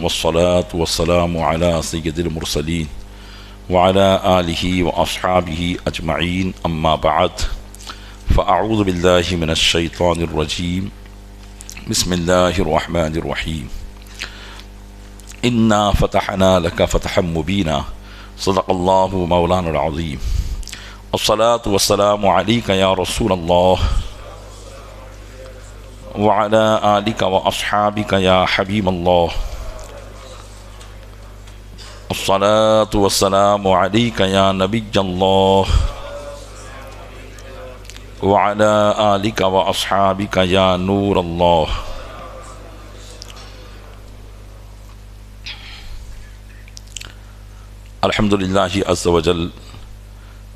والصلاة والسلام على سيد المرسلين وعلى آله وأصحابه أجمعين أما بعد فأعوذ بالله من الشيطان الرجيم بسم الله الرحمن الرحيم إنا فتحنا لك فتحا مبينا صدق الله مولانا العظيم الصلاة والسلام عليك يا رسول الله وعلى آلك وأصحابك يا حبيب الله الصلاة والسلام عليك يا نبي الله وعلى آلك وأصحابك يا نور الله. الحمدللہ عز وجل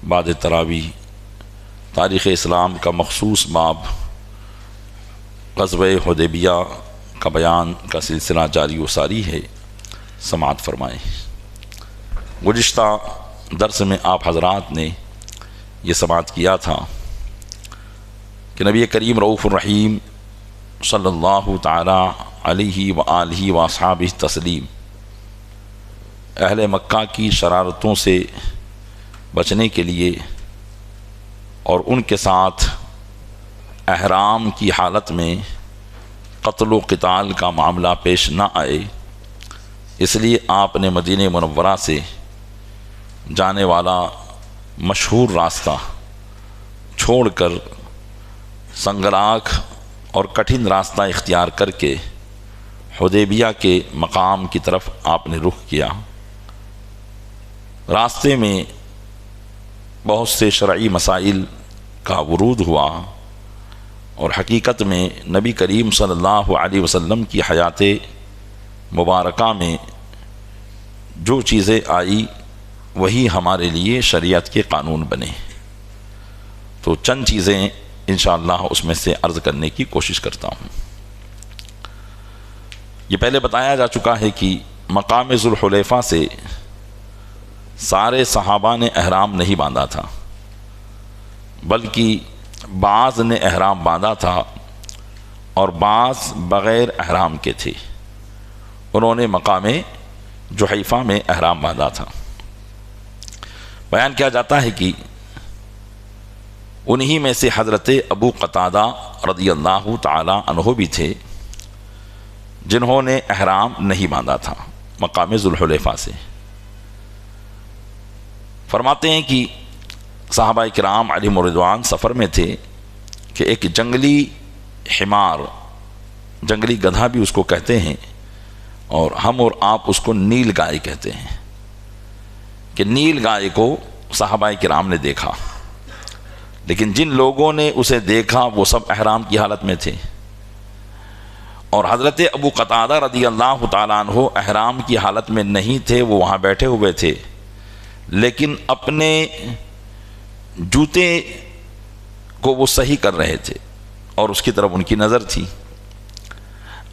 بعد تراویح تاریخ اسلام کا مخصوص باب غزوہ حدیبیہ کا بیان کا سلسلہ جاری و ساری ہے. سماعت فرمائیں. گزشتہ درس میں آپ حضرات نے یہ سماعت کیا تھا کہ نبی کریم رؤوف الرحیم صلی اللہ تعالی علیہ وآلہ واصحابہ تسلیم اہل مکہ کی شرارتوں سے بچنے کے لیے اور ان کے ساتھ احرام کی حالت میں قتل و قتال کا معاملہ پیش نہ آئے، اس لیے آپ نے مدینہ منورہ سے جانے والا مشہور راستہ چھوڑ کر سنگلاخ اور کٹھن راستہ اختیار کر کے حدیبیہ کے مقام کی طرف آپ نے رخ کیا. راستے میں بہت سے شرعی مسائل کا ورود ہوا اور حقیقت میں نبی کریم صلی اللہ علیہ وسلم کی حیات مبارکہ میں جو چیزیں آئی وہی ہمارے لیے شریعت کے قانون بنے. تو چند چیزیں انشاءاللہ اس میں سے عرض کرنے کی کوشش کرتا ہوں. یہ پہلے بتایا جا چکا ہے کہ مقام ذوالحلیفہ سے سارے صحابہ نے احرام نہیں باندھا تھا، بلکہ بعض نے احرام باندھا تھا اور بعض بغیر احرام کے تھے. انہوں نے مقام جحیفہ میں احرام باندھا تھا. بیان کیا جاتا ہے کہ انہی میں سے حضرت ابو قتادہ رضی اللہ تعالی عنہ بھی تھے جنہوں نے احرام نہیں باندھا تھا مقام ذوالحلیفہ سے. فرماتے ہیں کہ صحابہ کرام علیہم رضوان سفر میں تھے کہ ایک جنگلی حمار، جنگلی گدھا بھی اس کو کہتے ہیں، اور ہم اور آپ اس کو نیل گائے کہتے ہیں، کہ نیل گائے کو صحابہ کرام نے دیکھا، لیکن جن لوگوں نے اسے دیکھا وہ سب احرام کی حالت میں تھے، اور حضرت ابو قتادہ رضی اللہ تعالیٰ عنہ احرام کی حالت میں نہیں تھے. وہ وہاں بیٹھے ہوئے تھے لیکن اپنے جوتے کو وہ صحیح کر رہے تھے اور اس کی طرف ان کی نظر تھی.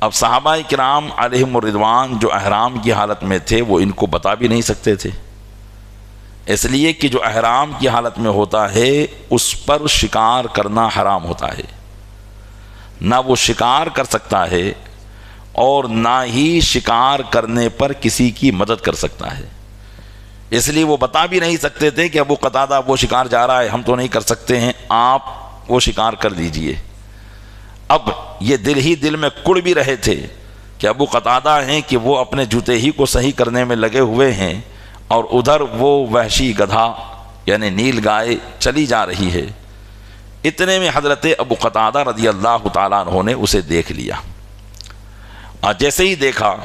اب صحابہ کرام علیہم الرضوان جو احرام کی حالت میں تھے وہ ان کو بتا بھی نہیں سکتے تھے، اس لیے کہ جو احرام کی حالت میں ہوتا ہے اس پر شکار کرنا حرام ہوتا ہے. نہ وہ شکار کر سکتا ہے اور نہ ہی شکار کرنے پر کسی کی مدد کر سکتا ہے. اس لیے وہ بتا بھی نہیں سکتے تھے کہ ابو قتادہ وہ شکار جا رہا ہے، ہم تو نہیں کر سکتے ہیں، آپ وہ شکار کر دیجئے. اب یہ دل ہی دل میں کڑ بھی رہے تھے کہ ابو قتادہ ہیں کہ وہ اپنے جوتے ہی کو صحیح کرنے میں لگے ہوئے ہیں اور ادھر وہ وحشی گدھا یعنی نیل گائے چلی جا رہی ہے. اتنے میں حضرت ابو قتادہ رضی اللہ تعالیٰ عنہ نے اسے دیکھ لیا، اور جیسے ہی دیکھا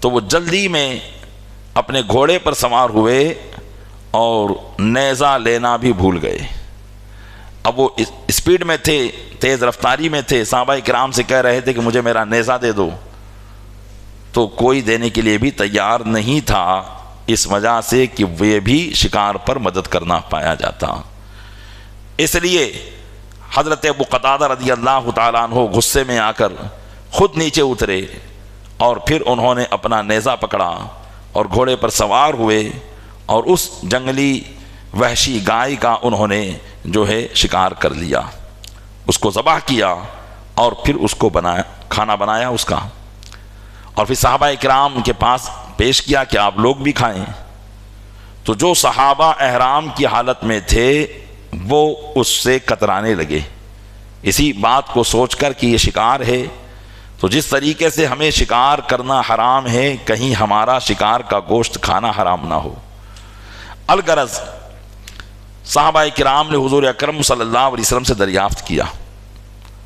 تو وہ جلدی میں اپنے گھوڑے پر سوار ہوئے اور نیزہ لینا بھی بھول گئے. اب وہ اسپیڈ میں تھے، تیز رفتاری میں تھے. صحابہ کرام سے کہہ رہے تھے کہ مجھے میرا نیزہ دے دو، تو کوئی دینے کے لیے بھی تیار نہیں تھا، اس وجہ سے کہ وہ بھی شکار پر مدد کرنا پایا جاتا. اس لیے حضرت ابو قتادہ رضی اللہ تعالیٰ عنہ غصے میں آ کر خود نیچے اترے اور پھر انہوں نے اپنا نیزہ پکڑا اور گھوڑے پر سوار ہوئے اور اس جنگلی وحشی گائے کا انہوں نے جو ہے شکار کر لیا، اس کو ذبح کیا اور پھر اس کو کھانا بنایا اس کا. اور پھر صحابہ کرام کے پاس پیش کیا کہ آپ لوگ بھی کھائیں. تو جو صحابہ احرام کی حالت میں تھے وہ اس سے کترانے لگے اسی بات کو سوچ کر کہ یہ شکار ہے، تو جس طریقے سے ہمیں شکار کرنا حرام ہے کہیں ہمارا شکار کا گوشت کھانا حرام نہ ہو. الغرض صحابہ کرام نے حضور اکرم صلی اللہ علیہ وسلم سے دریافت کیا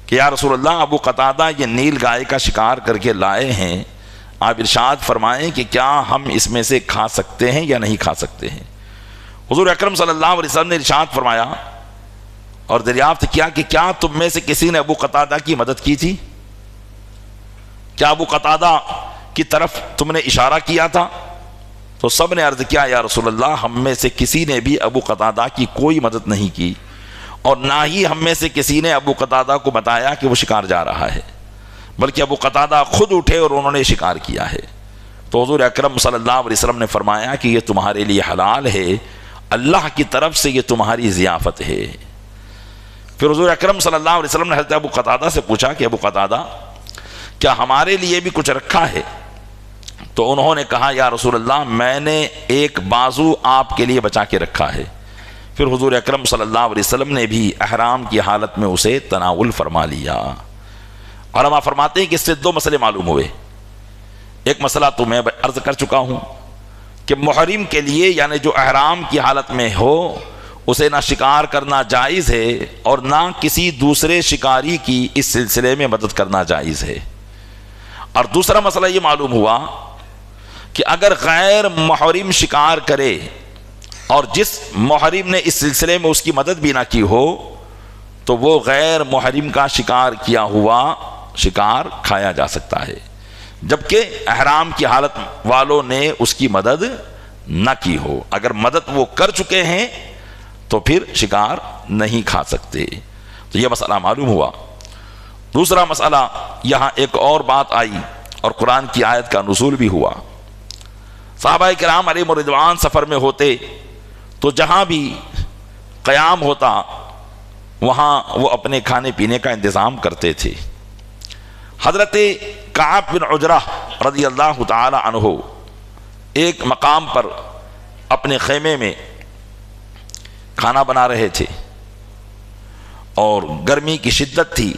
کہ یا رسول اللہ، ابو قتادہ یہ نیل گائے کا شکار کر کے لائے ہیں، آپ ارشاد فرمائیں کہ کیا ہم اس میں سے کھا سکتے ہیں یا نہیں کھا سکتے ہیں. حضور اکرم صلی اللہ علیہ وسلم نے ارشاد فرمایا اور دریافت کیا کہ کیا تم میں سے کسی نے ابو قتادہ کی مدد کی تھی؟ کیا ابو قتادہ کی طرف تم نے اشارہ کیا تھا؟ تو سب نے عرض کیا یا رسول اللہ، ہم میں سے کسی نے بھی ابو قتادہ کی کوئی مدد نہیں کی، اور نہ ہی ہم میں سے کسی نے ابو قتادہ کو بتایا کہ وہ شکار جا رہا ہے، بلکہ ابو قتادہ خود اٹھے اور انہوں نے شکار کیا ہے. تو حضور اکرم صلی اللہ علیہ وسلم نے فرمایا کہ یہ تمہارے لیے حلال ہے، اللہ کی طرف سے یہ تمہاری ضیافت ہے. پھر حضور اکرم صلی اللہ علیہ وسلم نے حضرت ابو قتادہ سے پوچھا کہ ابو قتادہ، کیا ہمارے لیے بھی کچھ رکھا ہے؟ تو انہوں نے کہا یا رسول اللہ، میں نے ایک بازو آپ کے لیے بچا کے رکھا ہے. پھر حضور اکرم صلی اللہ علیہ وسلم نے بھی احرام کی حالت میں اسے تناول فرما لیا. علماء فرماتے ہیں کہ اس سے دو مسئلے معلوم ہوئے. ایک مسئلہ تو میں عرض کر چکا ہوں کہ محرم کے لیے یعنی جو احرام کی حالت میں ہو اسے نہ شکار کرنا جائز ہے اور نہ کسی دوسرے شکاری کی اس سلسلے میں مدد کرنا جائز ہے. اور دوسرا مسئلہ یہ معلوم ہوا کہ اگر غیر محرم شکار کرے اور جس محرم نے اس سلسلے میں اس کی مدد بھی نہ کی ہو تو وہ غیر محرم کا شکار کیا ہوا شکار کھایا جا سکتا ہے، جبکہ احرام کی حالت والوں نے اس کی مدد نہ کی ہو. اگر مدد وہ کر چکے ہیں تو پھر شکار نہیں کھا سکتے. تو یہ مسئلہ معلوم ہوا. دوسرا مسئلہ، یہاں ایک اور بات آئی اور قرآن کی آیت کا نزول بھی ہوا. صحابہ کرام علیہم رضوان سفر میں ہوتے تو جہاں بھی قیام ہوتا وہاں وہ اپنے کھانے پینے کا انتظام کرتے تھے. حضرت کعب بن عجرہ رضی اللہ تعالی عنہ ایک مقام پر اپنے خیمے میں کھانا بنا رہے تھے اور گرمی کی شدت تھی،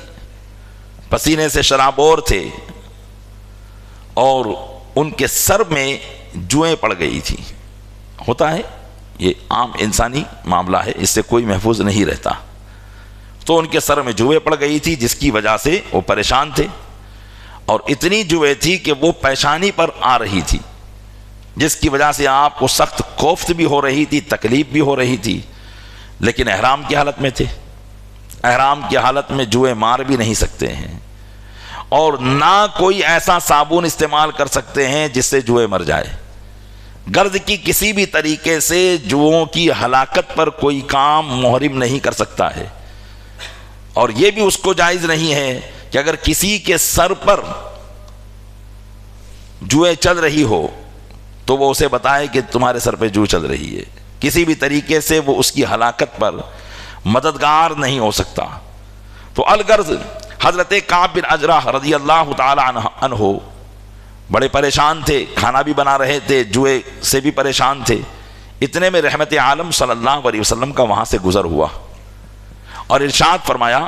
پسینے سے شرابور تھے اور ان کے سر میں جوئیں پڑ گئی تھی. ہوتا ہے یہ عام انسانی معاملہ ہے، اس سے کوئی محفوظ نہیں رہتا. تو ان کے سر میں جوئیں پڑ گئی تھی جس کی وجہ سے وہ پریشان تھے، اور اتنی جوئیں تھی کہ وہ پیشانی پر آ رہی تھی جس کی وجہ سے آپ کو سخت کوفت بھی ہو رہی تھی، تکلیف بھی ہو رہی تھی. لیکن احرام کی حالت میں تھے، احرام کی حالت میں جوئیں مار بھی نہیں سکتے ہیں اور نہ کوئی ایسا صابن استعمال کر سکتے ہیں جس سے جوئیں مر جائے. غرض کی کسی بھی طریقے سے جوؤں کی ہلاکت پر کوئی کام محرم نہیں کر سکتا ہے. اور یہ بھی اس کو جائز نہیں ہے کہ اگر کسی کے سر پر جوئیں چل رہی ہو تو وہ اسے بتائے کہ تمہارے سر پہ جو چل رہی ہے. کسی بھی طریقے سے وہ اس کی ہلاکت پر مددگار نہیں ہو سکتا. تو الغرض حضرت کعب بن عجرہ رضی اللہ تعالی عنہ بڑے پریشان تھے، کھانا بھی بنا رہے تھے، جوئے سے بھی پریشان تھے. اتنے میں رحمت عالم صلی اللہ علیہ وسلم کا وہاں سے گزر ہوا اور ارشاد فرمایا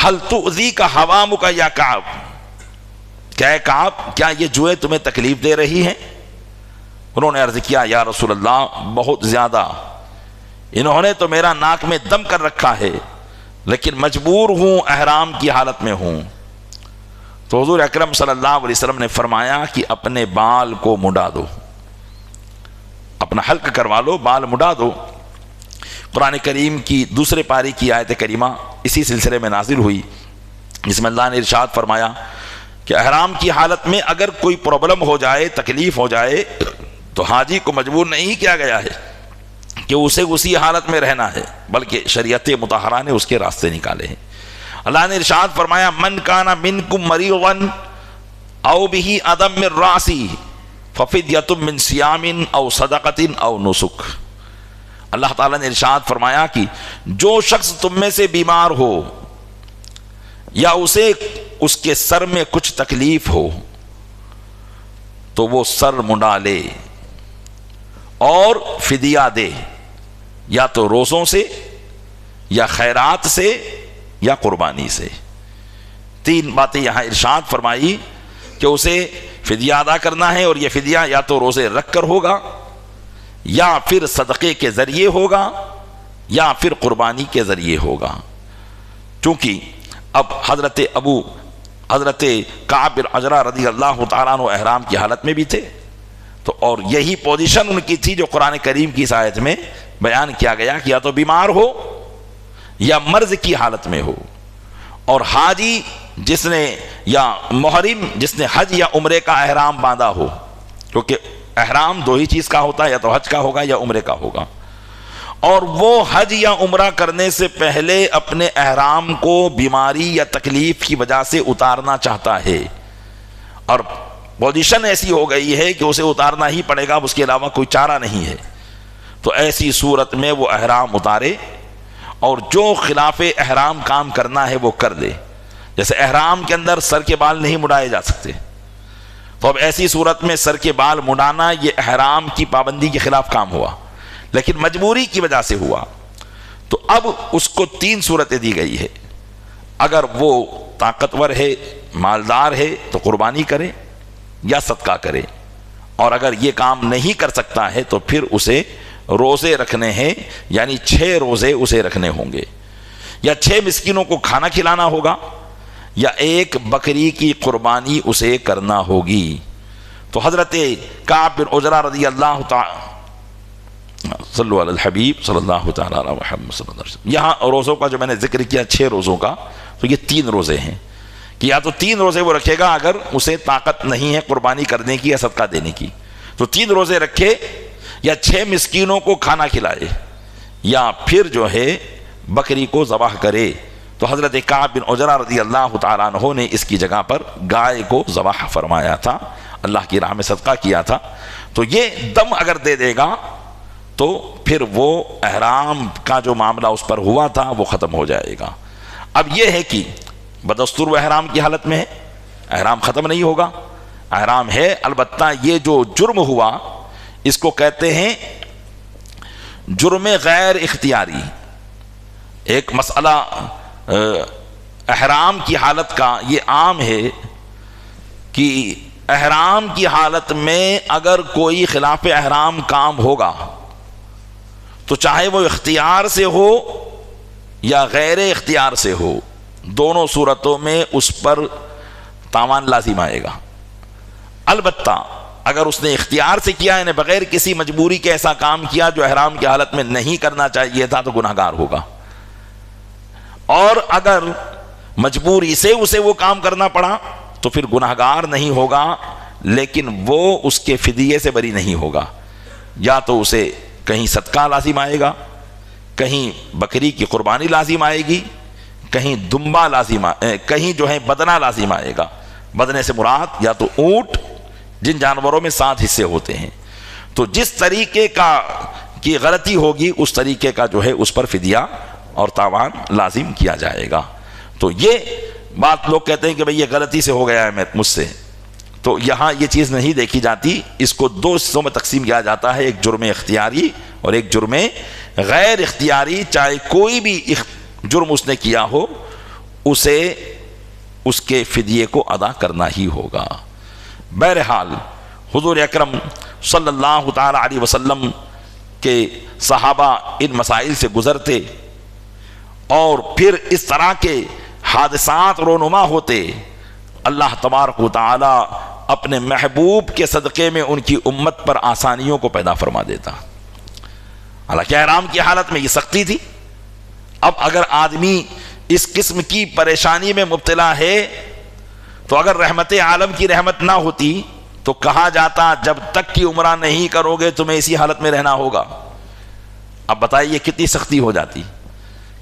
حل تؤذیک حوامک یا کعب، کیا کعب کیا یہ جوئیں تمہیں تکلیف دے رہی ہیں؟ انہوں نے عرض کیا یا رسول اللہ بہت زیادہ، انہوں نے تو میرا ناک میں دم کر رکھا ہے لیکن مجبور ہوں، احرام کی حالت میں ہوں. تو حضور اکرم صلی اللہ علیہ وسلم نے فرمایا کہ اپنے بال کو مڈا دو، اپنا حلق کروا لو، بال مڈا دو. قرآن کریم کی دوسرے پاری کی آیت کریمہ اسی سلسلے میں نازل ہوئی جس میں اللہ نے ارشاد فرمایا کہ احرام کی حالت میں اگر کوئی پرابلم ہو جائے، تکلیف ہو جائے تو حاجی کو مجبور نہیں کیا گیا ہے کہ اسے اسی حالت میں رہنا ہے، بلکہ شریعت مطہرہ نے اس کے راستے نکالے ہیں. اللہ نے ارشاد فرمایا من کان منکم مریضا او بہ اذی من راسہ ففدیۃ من صیام او صدقۃ او نسک. اللہ تعالیٰ نے ارشاد فرمایا کہ جو شخص تم میں سے بیمار ہو یا اسے اس کے سر میں کچھ تکلیف ہو تو وہ سر منڈا لے اور فدیہ دے، یا تو روزوں سے یا خیرات سے یا قربانی سے۔ تین باتیں یہاں ارشاد فرمائی کہ اسے فدیہ ادا کرنا ہے، اور یہ فدیہ یا تو روزے رکھ کر ہوگا، یا پھر صدقے کے ذریعے ہوگا، یا پھر قربانی کے ذریعے ہوگا۔ چونکہ اب حضرت کعب بن عجرہ رضی اللہ تعالیٰ عنہ احرام کی حالت میں بھی تھے، تو اور یہی پوزیشن ان کی تھی جو قرآن کریم کی اس آیت میں بیان کیا گیا کہ یا تو بیمار ہو یا مرض کی حالت میں ہو، اور حاجی جس نے یا محرم جس نے حج یا عمرے کا احرام باندھا ہو، کیونکہ احرام دو ہی چیز کا ہوتا ہے، یا تو حج کا ہوگا یا عمرے کا ہوگا، اور وہ حج یا عمرہ کرنے سے پہلے اپنے احرام کو بیماری یا تکلیف کی وجہ سے اتارنا چاہتا ہے، اور پوزیشن ایسی ہو گئی ہے کہ اسے اتارنا ہی پڑے گا، اس کے علاوہ کوئی چارہ نہیں ہے، تو ایسی صورت میں وہ احرام اتارے اور جو خلاف احرام کام کرنا ہے وہ کر دے۔ جیسے احرام کے اندر سر کے بال نہیں مڈائے جا سکتے، تو اب ایسی صورت میں سر کے بال مڈانا یہ احرام کی پابندی کے خلاف کام ہوا، لیکن مجبوری کی وجہ سے ہوا، تو اب اس کو تین صورتیں دی گئی ہے۔ اگر وہ طاقتور ہے، مالدار ہے، تو قربانی کرے یا صدقہ کرے، اور اگر یہ کام نہیں کر سکتا ہے تو پھر اسے روزے رکھنے ہیں، یعنی 6 روزے اسے رکھنے ہوں گے، یا 6 مسکینوں کو کھانا کھلانا ہوگا، یا 1 بکری کی قربانی اسے کرنا ہوگی۔ تو حضرت کعب بن عجرہ رضی اللہ تعالی صلو علی الحبیب صلی اللہ تعالی علی محمد صلی اللہ علیہ وسلم، یہاں روزوں کا جو میں نے ذکر کیا 6 روزوں کا، تو یہ 3 روزے ہیں کہ یا تو 3 روزے وہ رکھے گا اگر اسے طاقت نہیں ہے قربانی کرنے کی یا صدقہ دینے کی، تو 3 روزے رکھے، یا 6 مسکینوں کو کھانا کھلائے، یا پھر جو ہے بکری کو ذبح کرے۔ تو حضرت کعب بن عجرہ رضی اللہ تعالیٰ عنہ نے اس کی جگہ پر گائے کو ذبح فرمایا تھا، اللہ کی راہ میں صدقہ کیا تھا، تو یہ دم اگر دے دے گا تو پھر وہ احرام کا جو معاملہ اس پر ہوا تھا وہ ختم ہو جائے گا۔ اب یہ ہے کہ بدستور وہ احرام کی حالت میں ہے، احرام ختم نہیں ہوگا، احرام ہے، البتہ یہ جو جرم ہوا اس کو کہتے ہیں جرم غیر اختیاری۔ ایک مسئلہ احرام کی حالت کا یہ عام ہے کہ احرام کی حالت میں اگر کوئی خلاف احرام کام ہوگا تو چاہے وہ اختیار سے ہو یا غیر اختیار سے ہو، دونوں صورتوں میں اس پر تاوان لازم آئے گا۔ البتہ اگر اس نے اختیار سے کیا، یعنی بغیر کسی مجبوری کے ایسا کام کیا جو احرام کی حالت میں نہیں کرنا چاہیے تھا، تو گناہگار ہوگا، اور اگر مجبوری سے اسے وہ کام کرنا پڑا تو پھر گناہگار نہیں ہوگا، لیکن وہ اس کے فدیے سے بری نہیں ہوگا، یا تو اسے کہیں صدقہ لازم آئے گا، کہیں بکری کی قربانی لازم آئے گی، کہیں دمبا لازم کہیں جو ہے بدنہ لازم آئے گا۔ بدنے سے مراد یا تو اونٹ، جن جانوروں میں 7 حصے ہوتے ہیں، تو جس طریقے کی غلطی ہوگی اس طریقے کا جو ہے اس پر فدیہ اور تاوان لازم کیا جائے گا۔ تو یہ بات لوگ کہتے ہیں کہ بھئی یہ غلطی سے ہو گیا ہے مجھ سے، تو یہاں یہ چیز نہیں دیکھی جاتی، اس کو 2 حصوں میں تقسیم کیا جاتا ہے، ایک جرم اختیاری اور ایک جرم غیر اختیاری۔ چاہے کوئی بھی جرم اس نے کیا ہو، اسے اس کے فدیے کو ادا کرنا ہی ہوگا۔ بہرحال حضور اکرم صلی اللہ تعالی علیہ وسلم کے صحابہ ان مسائل سے گزرتے، اور پھر اس طرح کے حادثات رونما ہوتے، اللہ تبارک و تعالی اپنے محبوب کے صدقے میں ان کی امت پر آسانیوں کو پیدا فرما دیتا۔ حالانکہ احرام کی حالت میں یہ سختی تھی، اب اگر آدمی اس قسم کی پریشانی میں مبتلا ہے تو اگر رحمت عالم کی رحمت نہ ہوتی تو کہا جاتا جب تک کی عمرہ نہیں کرو گے تمہیں اسی حالت میں رہنا ہوگا۔ اب بتائیے کتنی سختی ہو جاتی،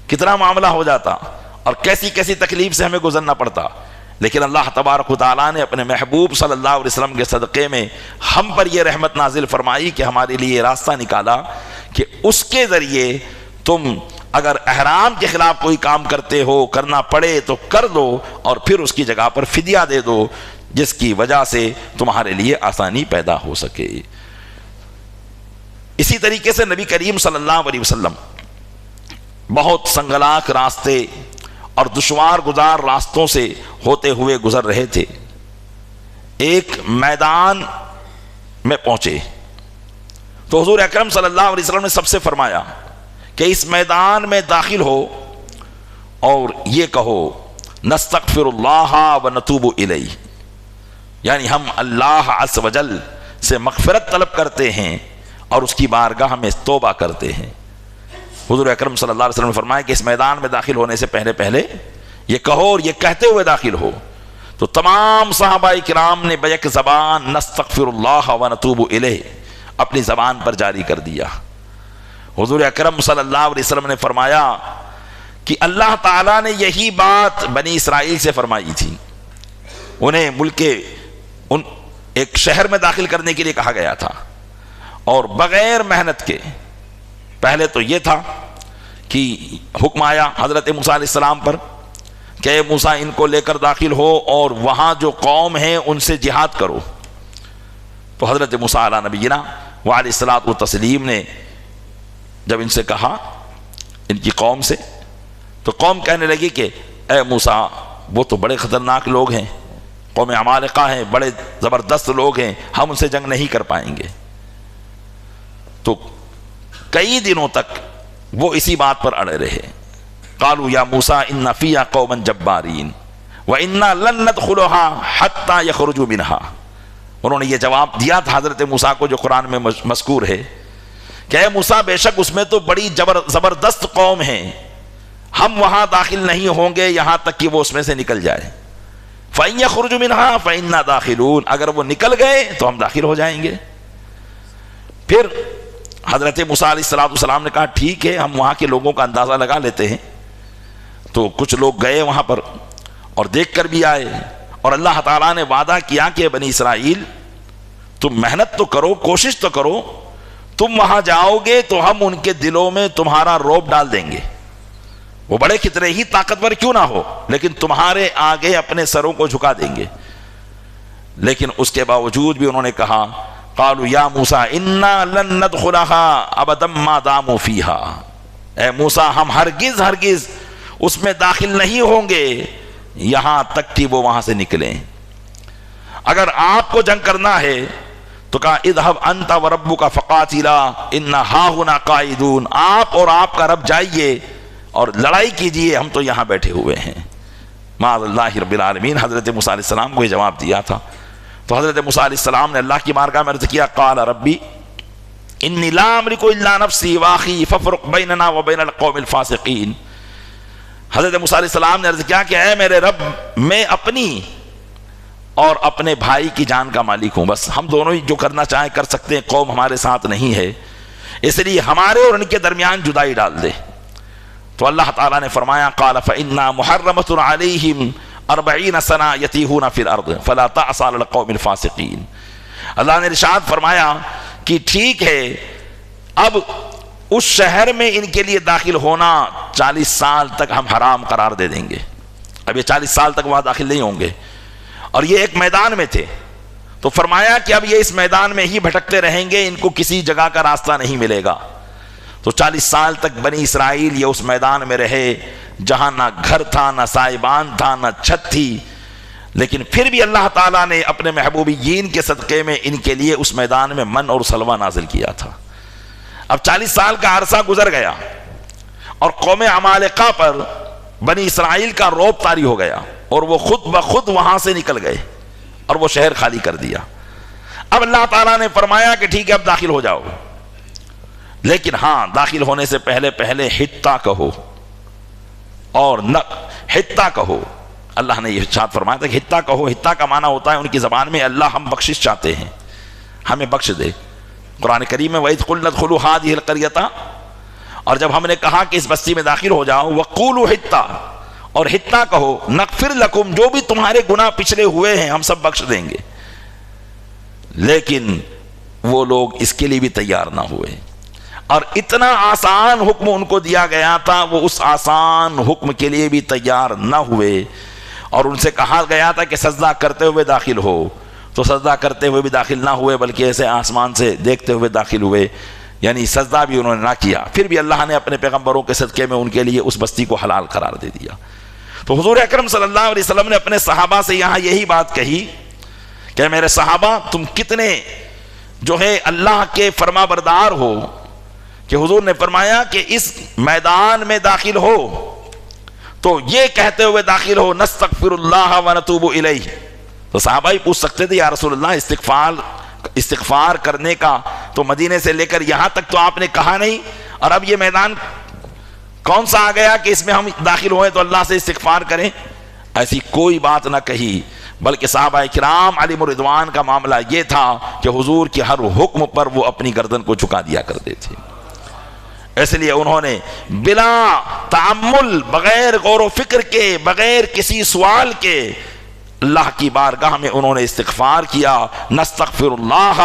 کتنا معاملہ ہو جاتا، اور کیسی کیسی تکلیف سے ہمیں گزرنا پڑتا، لیکن اللہ تبارک و تعالیٰ نے اپنے محبوب صلی اللہ علیہ وسلم کے صدقے میں ہم پر یہ رحمت نازل فرمائی کہ ہمارے لیے یہ راستہ نکالا کہ اس کے ذریعے تم اگر احرام کے خلاف کوئی کام کرتے ہو، کرنا پڑے تو کر دو، اور پھر اس کی جگہ پر فدیہ دے دو۔ جس کی وجہ سے تمہارے لیے آسانی پیدا ہو سکے۔ اسی طریقے سے نبی کریم صلی اللہ علیہ وسلم بہت سنگلاخ راستے اور دشوار گزار راستوں سے ہوتے ہوئے گزر رہے تھے۔ ایک میدان میں پہنچے تو حضور اکرم صلی اللہ علیہ وسلم نے سب سے فرمایا کہ اس میدان میں داخل ہو اور یہ کہو نستغفر اللہ ونتوب الیہ، یعنی ہم اللہ عز و جل سے مغفرت طلب کرتے ہیں اور اس کی بارگاہ میں توبہ کرتے ہیں۔ حضور اکرم صلی اللہ علیہ وسلم نے فرمایا کہ اس میدان میں داخل ہونے سے پہلے یہ کہو اور یہ کہتے ہوئے داخل ہو۔ تو تمام صحابہ کرام نے بیک زبان نستغفر اللہ ونتوب الیہ اپنی زبان پر جاری کر دیا۔ حضور اکرم صلی اللہ علیہ وسلم نے فرمایا کہ اللہ تعالیٰ نے یہی بات بنی اسرائیل سے فرمائی تھی، انہیں ملک ایک شہر میں داخل کرنے کے لیے کہا گیا تھا، اور بغیر محنت کے پہلے تو یہ تھا کہ حکم آیا حضرت موسیٰ علیہ السلام پر کہ اے موسیٰ ان کو لے کر داخل ہو اور وہاں جو قوم ہیں ان سے جہاد کرو۔ تو حضرت موسیٰ علیہ نبینا وعلیہ الصلاۃ والتسلیم نے جب ان سے کہا ان کی قوم سے، تو قوم کہنے لگی کہ اے موسیٰ وہ تو بڑے خطرناک لوگ ہیں، قوم عمالقہ ہیں، بڑے زبردست لوگ ہیں، ہم ان سے جنگ نہیں کر پائیں گے۔ تو کئی دنوں تک وہ اسی بات پر اڑے رہے۔ قالوا یا موسیٰ ان فیہا قوما جبارین وانا لن ندخلها حتی یخرجوا منها، انہوں نے یہ جواب دیا تھا حضرت موسیٰ کو جو قرآن میں مذکور ہے کہ اے موسیٰ بے شک اس میں تو بڑی زبردست قوم ہیں، ہم وہاں داخل نہیں ہوں گے یہاں تک کہ وہ اس میں سے نکل جائے۔ فَإِن يَخْرُجُ مِنْهَا فَإِنَّا دَاخِلُونَ، اگر وہ نکل گئے تو ہم داخل ہو جائیں گے۔ پھر حضرت موسیٰ علیہ السلام نے کہا ٹھیک ہے ہم وہاں کے لوگوں کا اندازہ لگا لیتے ہیں۔ تو کچھ لوگ گئے وہاں پر اور دیکھ کر بھی آئے، اور اللہ تعالیٰ نے وعدہ کیا کہ بنی اسرائیل تم محنت تو کرو، کوشش تو کرو، تم وہاں جاؤ گے تو ہم ان کے دلوں میں تمہارا روب ڈال دیں گے، وہ بڑے کتنے ہی طاقتور کیوں نہ ہو لیکن تمہارے آگے اپنے سروں کو جھکا دیں گے۔ لیکن اس کے باوجود بھی انہوں نے کہا قالوا یا موسیٰ انا لن ندخلها ابدا ما داموا فیہا، اے موسیٰ ہم ہرگز اس میں داخل نہیں ہوں گے یہاں تک کہ وہ وہاں سے نکلیں۔ اگر آپ کو جنگ کرنا ہے تو کہا اذهب انت وربک فقاتلا انا ہاہنا قاعدون، آپ اور آپ کا رب جائیے اور لڑائی کیجئے، ہم تو یہاں بیٹھے ہوئے ہیں۔ معاذ اللہ رب العالمین، حضرت موسیٰ علیہ السلام کو یہ جواب دیا تھا۔ تو حضرت موسیٰ علیہ السلام نے اللہ کی بارگاہ میں عرض کیا قال ربی انی لا املک الا نفسی واخی فافرق بیننا وبین القوم الفاسقین۔ حضرت موسیٰ علیہ السلام نے عرض کیا کہ اے میرے رب میں اپنی اور اپنے بھائی کی جان کا مالک ہوں، بس ہم دونوں ہی جو کرنا چاہیں کر سکتے ہیں، قوم ہمارے ساتھ نہیں ہے، اس لیے ہمارے اور ان کے درمیان جدائی ڈال دے۔ تو اللہ تعالیٰ نے فرمایا قال فإنا محرمۃ علیہم 40 سنہ یتیہون فی الارض فلا تعص علی القوم الفاسقین۔ اللہ نے ارشاد فرمایا کہ ٹھیک ہے اب اس شہر میں ان کے لیے داخل ہونا 40 سال تک ہم حرام قرار دے دیں گے، اب یہ 40 سال تک وہاں داخل نہیں ہوں گے، اور یہ ایک میدان میں تھے تو فرمایا کہ اب یہ اس میدان میں ہی بھٹکتے رہیں گے، ان کو کسی جگہ کا راستہ نہیں ملے گا۔ تو 40 سال تک بنی اسرائیل یہ اس میدان میں رہے جہاں نہ گھر تھا، نہ سائبان تھا، نہ چھت تھی، لیکن پھر بھی اللہ تعالیٰ نے اپنے محبوبین کے صدقے میں ان کے لیے اس میدان میں من اور سلوہ نازل کیا تھا۔ اب 40 سال کا عرصہ گزر گیا اور قوم عمالقہ پر بنی اسرائیل کا روب طاری ہو گیا، اور وہ خود بخود وہاں سے نکل گئے اور وہ شہر خالی کر دیا۔ اب اللہ تعالیٰ نے فرمایا کہ ٹھیک ہے اب داخل ہو جاؤ، لیکن ہاں داخل ہونے سے پہلے حتہ کہو، اور حتہ کہو۔ اللہ نے یہ ارشاد فرمایا تھا کہ حتہ کہو، حتہ کا معنی ہوتا ہے ان کی زبان میں اللہ ہم بخشش چاہتے ہیں، ہمیں بخش دے۔ قرآن کریم میں وَإِذْ قُلْنَا ادْخُلُوا هَٰذِهِ الْقَرْيَةَ، اور جب ہم نے کہا کہ اس بستی میں داخل ہو جاؤ، وَقُولُوا حِتَّةٌ، اور حتہ کہو، نغفر لکم، جو بھی تمہارے گناہ پچھلے ہوئے ہیں ہم سب بخش دیں گے۔ لیکن وہ لوگ اس کے لیے بھی تیار نہ ہوئے، اور اتنا آسان حکم ان کو دیا گیا تھا وہ اس آسان حکم کے لیے بھی تیار نہ ہوئے، اور ان سے کہا گیا تھا کہ سجدہ کرتے ہوئے داخل ہو، تو سجدہ کرتے ہوئے بھی داخل نہ ہوئے بلکہ ایسے آسمان سے دیکھتے ہوئے داخل ہوئے، یعنی سجدہ بھی انہوں نے نہ کیا، پھر بھی اللہ نے اپنے پیغمبروں کے صدقے میں ان کے لیے اس بستی کو حلال قرار دے دیا۔ تو حضور اکرم صلی اللہ علیہ وسلم نے اپنے صحابہ سے یہاں یہی بات کہی کہ میرے صحابہ تم کتنے جو ہے اللہ کے فرما بردار ہو، کہ حضور نے فرمایا کہ اس میدان میں داخل ہو تو یہ کہتے ہوئے داخل ہو نستغفر اللہ ونتوب الیہ۔ تو صحابہ ہی پوچھ سکتے تھے یا رسول اللہ استغفار کرنے کا تو مدینے سے لے کر یہاں تک تو آپ نے کہا نہیں، اور اب یہ میدان کون سا آ گیا کہ اس میں ہم داخل ہوئے تو اللہ سے استغفار کریں؟ ایسی کوئی بات نہ کہی، بلکہ صحابہ کرام علیہم الرضوان کا معاملہ یہ تھا کہ حضور کے ہر حکم پر وہ اپنی گردن کو جھکا دیا کرتے تھے، اس لیے انہوں نے بلا تعمل، بغیر غور و فکر کے، بغیر کسی سوال کے اللہ کی بارگاہ میں انہوں نے استغفار کیا، نستغفر اللہ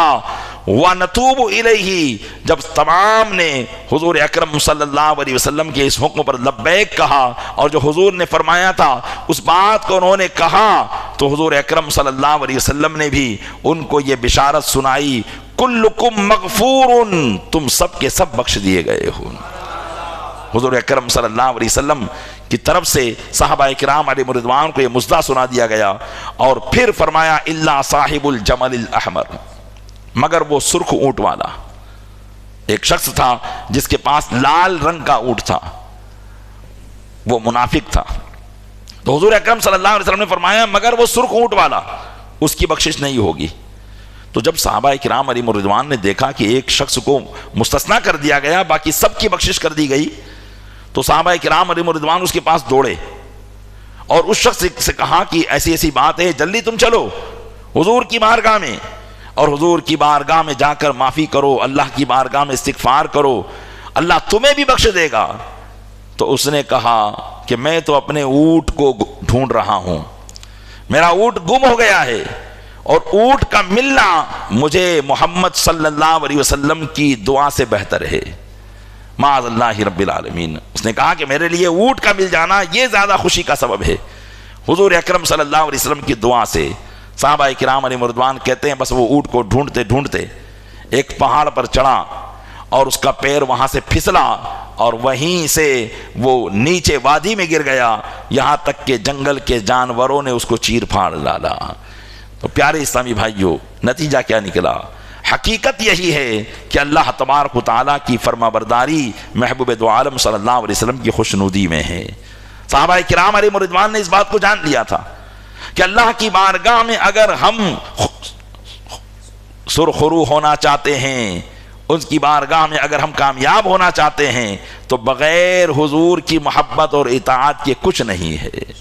ونتوب الیہ۔ جب تمام نے حضور اکرم صلی اللہ علیہ وسلم کے اس حکم پر لبیک کہا اور جو حضور نے فرمایا تھا اس بات کو انہوں نے کہا، تو حضور اکرم صلی اللہ علیہ وسلم نے بھی ان کو یہ بشارت سنائی، کلکم مغفور، تم سب کے سب بخش دیے گئے ہو۔ حضور اکرم صلی اللہ علیہ وسلم کی طرف سے صحابہ کرام علیہم الرضوان کو یہ مژدہ سنا دیا گیا، اور پھر فرمایا الا صاحب الجمل الاحمر، مگر وہ سرخ اونٹ والا ایک شخص تھا جس کے پاس لال رنگ کا اونٹ تھا، وہ منافق تھا۔ تو حضور اکرم صلی اللہ علیہ وسلم نے فرمایا مگر وہ سرخ اونٹ والا، اس کی بخشش نہیں ہوگی۔ تو جب صحابہ کرام علیہم الرضوان نے دیکھا کہ ایک شخص کو مستثنا کر دیا گیا، باقی سب کی بخشش کر دی گئی، تو صحابہ کرام علیہم الرضوان اس کے پاس دوڑے اور اس شخص سے کہا کہ ایسی ایسی بات ہے، جلدی تم چلو حضور کی بارگاہ میں، اور حضور کی بارگاہ میں جا کر معافی کرو، اللہ کی بارگاہ میں استغفار کرو، اللہ تمہیں بھی بخش دے گا۔ تو اس نے کہا کہ میں تو اپنے اونٹ کو ڈھونڈ رہا ہوں، میرا اونٹ گم ہو گیا ہے، اور اونٹ کا ملنا مجھے محمد صلی اللہ علیہ وسلم کی دعا سے بہتر ہے، معاذ اللہ رب العالمین۔ اس نے کہا کہ میرے لیے اونٹ کا مل جانا یہ زیادہ خوشی کا سبب ہے، حضور اکرم صلی اللہ علیہ وسلم کی دعا سے۔ صحابہ کرام علیہم الرضوان کہتے ہیں بس وہ اونٹ کو ڈھونڈتے ڈھونڈتے ایک پہاڑ پر چڑھا اور اس کا پیر وہاں سے پھسلا اور وہیں سے وہ نیچے وادی میں گر گیا، یہاں تک کہ جنگل کے جانوروں نے اس کو چیر پھاڑ ڈالا۔ تو پیارے اسلامی بھائیوں، نتیجہ کیا نکلا؟ حقیقت یہی ہے کہ اللہ تبارک و تعالیٰ کی فرما برداری محبوب دو عالم صلی اللہ علیہ وسلم کی خوشنودی میں ہے۔ صحابہ کرام علیہم الرضوان نے اس بات کو جان لیا تھا کہ اللہ کی بارگاہ میں اگر ہم سرخرو ہونا چاہتے ہیں، اس کی بارگاہ میں اگر ہم کامیاب ہونا چاہتے ہیں، تو بغیر حضور کی محبت اور اطاعت کے کچھ نہیں ہے۔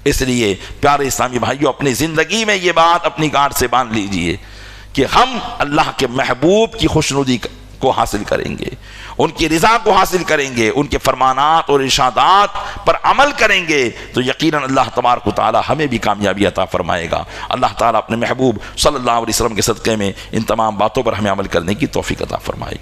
اس لیے پیارے اسلامی بھائیوں، اپنی زندگی میں یہ بات اپنی گاڑ سے باندھ لیجئے کہ ہم اللہ کے محبوب کی خوشنودی کو حاصل کریں گے، ان کی رضا کو حاصل کریں گے، ان کے فرمانات اور ارشادات پر عمل کریں گے، تو یقیناً اللہ تبارک و تعالی ہمیں بھی کامیابی عطا فرمائے گا۔ اللہ تعالیٰ اپنے محبوب صلی اللہ علیہ وسلم کے صدقے میں ان تمام باتوں پر ہمیں عمل کرنے کی توفیق عطا فرمائے۔